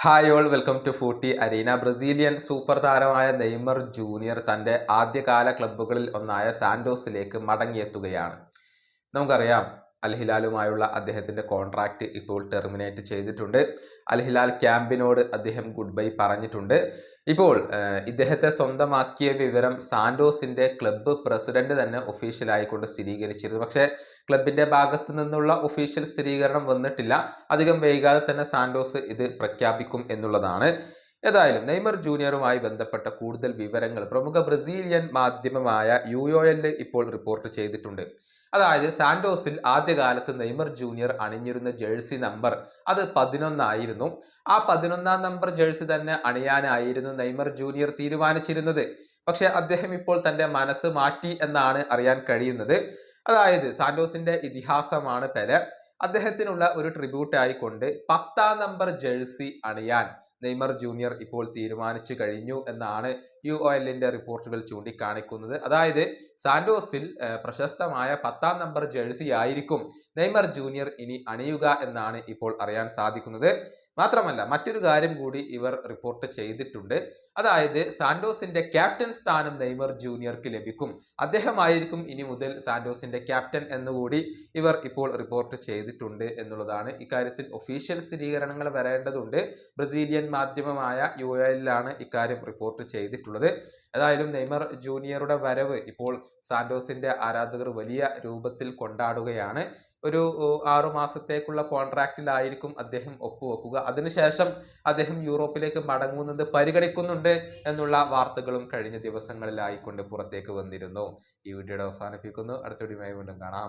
Hi all welcome to Footy Arena. Brazilian super താരമായ Neymar junior തൻ്റെ ആദ്യകാല ക്ലബ്ബുകളിൽ ഒന്നായ സാന്റോസിലേക്ക് മടങ്ങിയെത്തുകയാണ്. നമുക്കറിയാം, അൽ ഹിലാലുമായുള്ള അദ്ദേഹത്തിൻ്റെ കോൺട്രാക്റ്റ് ഇപ്പോൾ ടെർമിനേറ്റ് ചെയ്തിട്ടുണ്ട്. അൽ ഹിലാൽ ക്യാമ്പിനോട് അദ്ദേഹം ഗുഡ് ബൈ പറഞ്ഞിട്ടുണ്ട്. ഇപ്പോൾ ഇദ്ദേഹത്തെ സ്വന്തമാക്കിയ വിവരം സാന്റോസിൻ്റെ ക്ലബ്ബ് പ്രസിഡന്റ് തന്നെ ഒഫീഷ്യലായിക്കൊണ്ട് സ്ഥിരീകരിച്ചിരുന്നു. പക്ഷേ ക്ലബിൻ്റെ ഭാഗത്തു നിന്നുള്ള ഒഫീഷ്യൽ സ്ഥിരീകരണം വന്നിട്ടില്ല. അധികം വൈകാതെ തന്നെ സാന്റോസ് ഇത് പ്രഖ്യാപിക്കും എന്നുള്ളതാണ്. ഏതായാലും നെയ്മർ ജൂനിയറുമായി ബന്ധപ്പെട്ട കൂടുതൽ വിവരങ്ങൾ പ്രമുഖ ബ്രസീലിയൻ മാധ്യമമായ UOL ഇപ്പോൾ റിപ്പോർട്ട് ചെയ്തിട്ടുണ്ട്. അതായത് സാന്റോസിൽ ആദ്യകാലത്ത് നെയ്മർ ജൂനിയർ അണിഞ്ഞിരുന്ന ജേഴ്സി നമ്പർ അത് 11 ആയിരുന്നു. ആ 11-ാം നമ്പർ ജേഴ്സി തന്നെ അണിയാനായിരുന്നു നെയ്മർ ജൂനിയർ തീരുമാനിച്ചിരുന്നത്. പക്ഷെ അദ്ദേഹം ഇപ്പോൾ തന്റെ മനസ്സ് മാറ്റി എന്നാണ് അറിയാൻ കഴിയുന്നത്. അതായത് സാന്റോസിന്റെ ഇതിഹാസമാണ് പെലെ. അദ്ദേഹത്തിനുള്ള ഒരു ട്രിബ്യൂട്ട് ആയിക്കൊണ്ട് 10-ാം നമ്പർ ജേഴ്സി അണിയാൻ നെയ്മർ ജൂനിയർ ഇപ്പോൾ തീരുമാനിച്ചു കഴിഞ്ഞു എന്നാണ് UOLന്റെ റിപ്പോർട്ടുകൾ ചൂണ്ടിക്കാണിക്കുന്നത്. അതായത് സാന്റോസിൽ പ്രശസ്തമായ 10-ാം നമ്പർ ജേഴ്സി ആയിരിക്കും നെയ്മർ ജൂനിയർ ഇനി അണിയുക എന്നാണ് ഇപ്പോൾ അറിയാൻ സാധിക്കുന്നത്. മാത്രമല്ല മറ്റൊരു കാര്യം കൂടി ഇവർ റിപ്പോർട്ട് ചെയ്തിട്ടുണ്ട്. അതായത് സാന്റോസിന്റെ ക്യാപ്റ്റൻ സ്ഥാനം നെയ്മർ ജൂനിയർക്ക് ലഭിക്കും. അദ്ദേഹമായിരിക്കും ഇനി മുതൽ സാന്റോസിന്റെ ക്യാപ്റ്റൻ എന്നുകൂടി ഇവർ ഇപ്പോൾ റിപ്പോർട്ട് ചെയ്തിട്ടുണ്ട് എന്നുള്ളതാണ്. ഇക്കാര്യത്തിൽ ഒഫീഷ്യൽ സ്ഥിരീകരണങ്ങൾ വരേണ്ടതുണ്ട്. ബ്രസീലിയൻ മാധ്യമമായ UOL ഇക്കാര്യം റിപ്പോർട്ട് ചെയ്തിട്ടുള്ളത്. ഏതായാലും നെയ്മർ ജൂനിയറുടെ വരവ് ഇപ്പോൾ സാന്റോസിന്റെ ആരാധകർ വലിയ രൂപത്തിൽ കൊണ്ടാടുകയാണ്. ഒരു 6 മാസത്തേക്കുള്ള കോൺട്രാക്റ്റിലായിരിക്കും അദ്ദേഹം ഒപ്പുവെക്കുക. അതിനുശേഷം അദ്ദേഹം യൂറോപ്പിലേക്ക് മടങ്ങുന്നത് പരിഗണിക്കുന്നുണ്ട് എന്നുള്ള വാർത്തകളും കഴിഞ്ഞ ദിവസങ്ങളിലായിക്കൊണ്ട് പുറത്തേക്ക് വന്നിരുന്നു. ഈ വീഡിയോയുടെ അവസാനിപ്പിക്കുന്നു. അടുത്ത വീഡിയോയുമായി വീണ്ടും കാണാം.